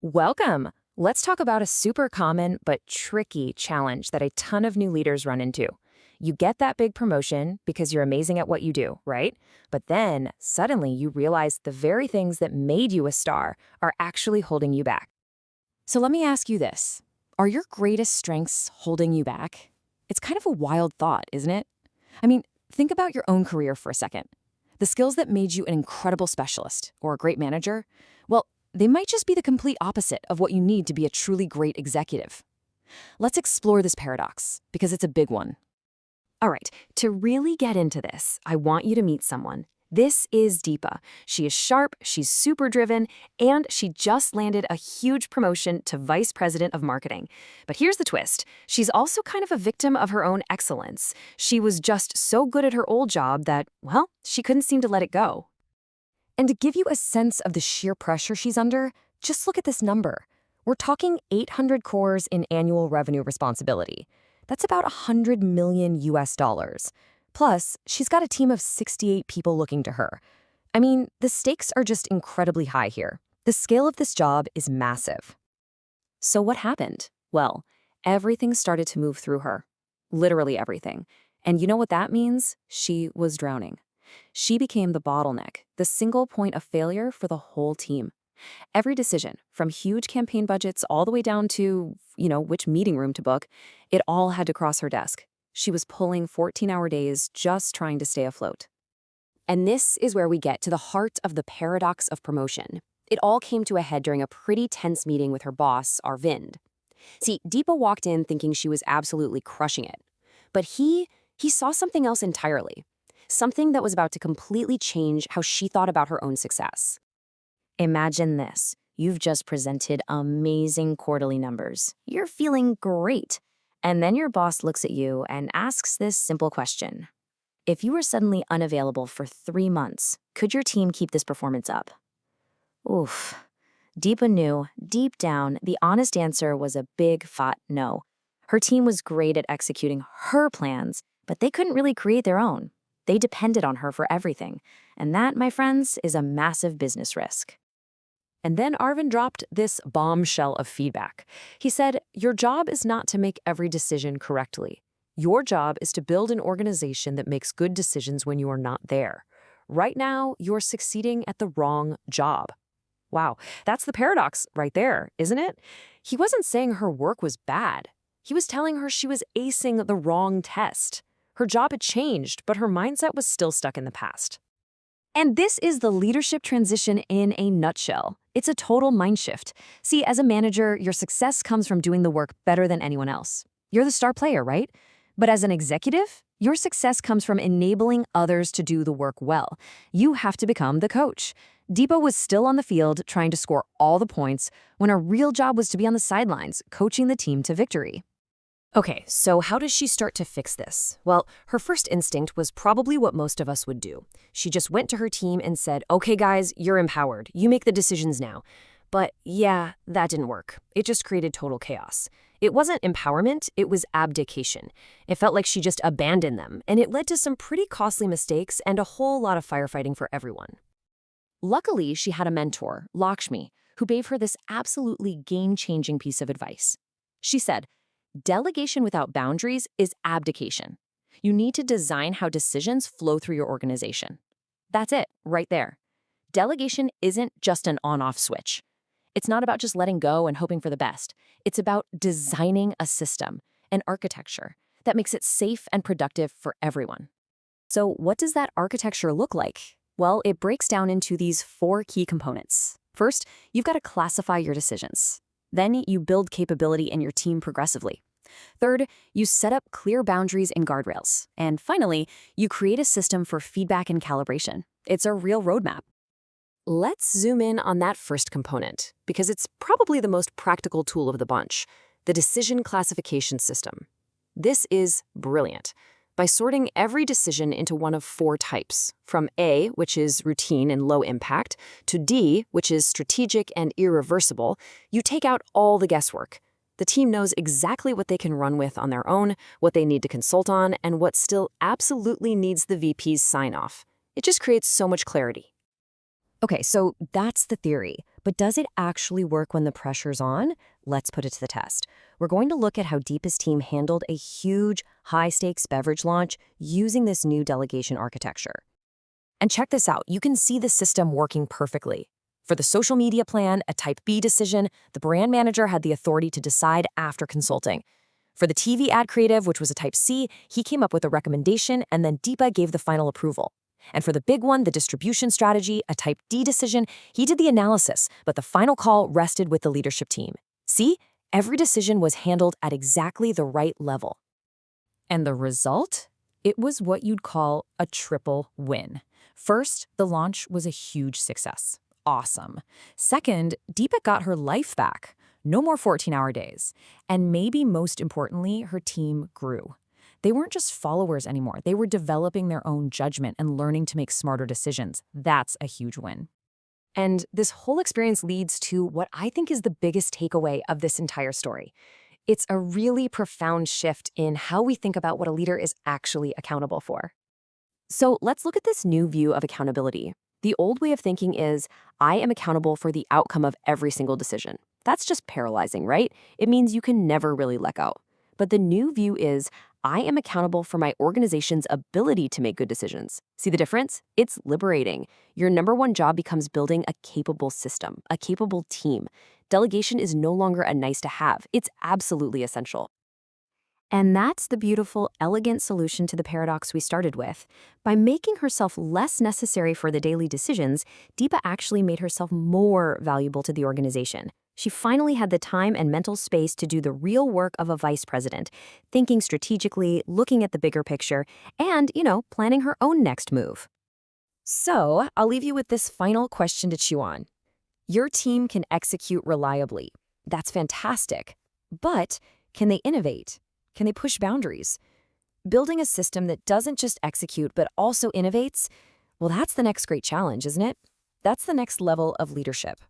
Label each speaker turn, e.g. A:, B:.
A: Welcome! Let's talk about a super common but tricky challenge that a ton of new leaders run into. You get that big promotion because you're amazing at what you do, right? But then, suddenly, you realize the very things that made you a star are actually holding you back. So let me ask you this. Are your greatest strengths holding you back? It's kind of a wild thought, isn't it? I mean, think about your own career for a second. The skills that made you an incredible specialist or a great manager, well, they might just be the complete opposite of what you need to be a truly great executive. Let's explore this paradox, because it's a big one. All right, to really get into this, I want you to meet someone. This is Deepa. She is sharp, she's super driven, and she just landed a huge promotion to Vice President of Marketing. But here's the twist. She's also kind of a victim of her own excellence. She was just so good at her old job that, well, she couldn't seem to let it go. And to give you a sense of the sheer pressure she's under, just look at this number. We're talking 800 cores in annual revenue responsibility. That's about 100 million US dollars. Plus, she's got a team of 68 people looking to her. I mean, the stakes are just incredibly high here. The scale of this job is massive. So what happened? Well, everything started to move through her. Literally everything. And you know what that means? She was drowning. She became the bottleneck, the single point of failure for the whole team. Every decision, from huge campaign budgets all the way down to, which meeting room to book, it all had to cross her desk. She was pulling 14-hour days just trying to stay afloat. And this is where we get to the heart of the paradox of promotion. It all came to a head during a pretty tense meeting with her boss, Arvind. See, Deepa walked in thinking she was absolutely crushing it. But he saw something else entirely. Something that was about to completely change how she thought about her own success. Imagine this. You've just presented amazing quarterly numbers. You're feeling great. And then your boss looks at you and asks this simple question. If you were suddenly unavailable for 3 months, could your team keep this performance up? Oof. Deepa knew, deep down, the honest answer was a big, fat no. Her team was great at executing her plans, but they couldn't really create their own. They depended on her for everything. And that, my friends, is a massive business risk. And then Arvind dropped this bombshell of feedback. He said, your job is not to make every decision correctly. Your job is to build an organization that makes good decisions when you are not there. Right now, you're succeeding at the wrong job. Wow, that's the paradox right there, isn't it? He wasn't saying her work was bad. He was telling her she was acing the wrong test. Her job had changed, but her mindset was still stuck in the past. And this is the leadership transition in a nutshell. It's a total mind shift. See, as a manager, your success comes from doing the work better than anyone else. You're the star player, right? But as an executive, your success comes from enabling others to do the work well. You have to become the coach. Deepa was still on the field trying to score all the points when her real job was to be on the sidelines, coaching the team to victory. Okay, so how does she start to fix this? Well, her first instinct was probably what most of us would do. She just went to her team and said, okay guys, you're empowered. You make the decisions now. But yeah, that didn't work. It just created total chaos. It wasn't empowerment, it was abdication. It felt like she just abandoned them, and it led to some pretty costly mistakes and a whole lot of firefighting for everyone. Luckily, she had a mentor, Lakshmi, who gave her this absolutely game-changing piece of advice. She said, delegation without boundaries is abdication. You need to design how decisions flow through your organization. That's it, right there. Delegation isn't just an on-off switch. It's not about just letting go and hoping for the best. It's about designing a system, an architecture, that makes it safe and productive for everyone. So what does that architecture look like? Well, it breaks down into these 4 key components. First, you've got to classify your decisions. Then you build capability in your team progressively. Third, you set up clear boundaries and guardrails. And finally, you create a system for feedback and calibration. It's a real roadmap. Let's zoom in on that first component, because it's probably the most practical tool of the bunch, the decision classification system. This is brilliant. By sorting every decision into one of 4 types, from A, which is routine and low impact, to D, which is strategic and irreversible, you take out all the guesswork. The team knows exactly what they can run with on their own, what they need to consult on, and what still absolutely needs the VP's sign-off. It just creates so much clarity. Okay, so that's the theory. But does it actually work when the pressure's on? Let's put it to the test. We're going to look at how Deepa's team handled a huge, high-stakes beverage launch using this new delegation architecture. And check this out. You can see the system working perfectly. For the social media plan, a Type B decision, the brand manager had the authority to decide after consulting. For the TV ad creative, which was a Type C, he came up with a recommendation, and then Deepa gave the final approval. And for the big one, the distribution strategy, a Type D decision, he did the analysis, but the final call rested with the leadership team. See? Every decision was handled at exactly the right level. And the result? It was what you'd call a triple win. First, the launch was a huge success. Awesome. Second, Deepa got her life back. No more 14-hour days. And maybe most importantly, her team grew. They weren't just followers anymore. They were developing their own judgment and learning to make smarter decisions. That's a huge win. And this whole experience leads to what I think is the biggest takeaway of this entire story. It's a really profound shift in how we think about what a leader is actually accountable for. So let's look at this new view of accountability. The old way of thinking is, I am accountable for the outcome of every single decision. That's just paralyzing, right? It means you can never really let go. But the new view is, I am accountable for my organization's ability to make good decisions. See the difference? It's liberating. Your number one job becomes building a capable system, a capable team. Delegation is no longer a nice to have. It's absolutely essential. And that's the beautiful, elegant solution to the paradox we started with. By making herself less necessary for the daily decisions, Deepa actually made herself more valuable to the organization. She finally had the time and mental space to do the real work of a vice president, thinking strategically, looking at the bigger picture, and, planning her own next move. So, I'll leave you with this final question to chew on. Your team can execute reliably. That's fantastic. But can they innovate? Can they push boundaries? Building a system that doesn't just execute but also innovates, well, that's the next great challenge, isn't it? That's the next level of leadership.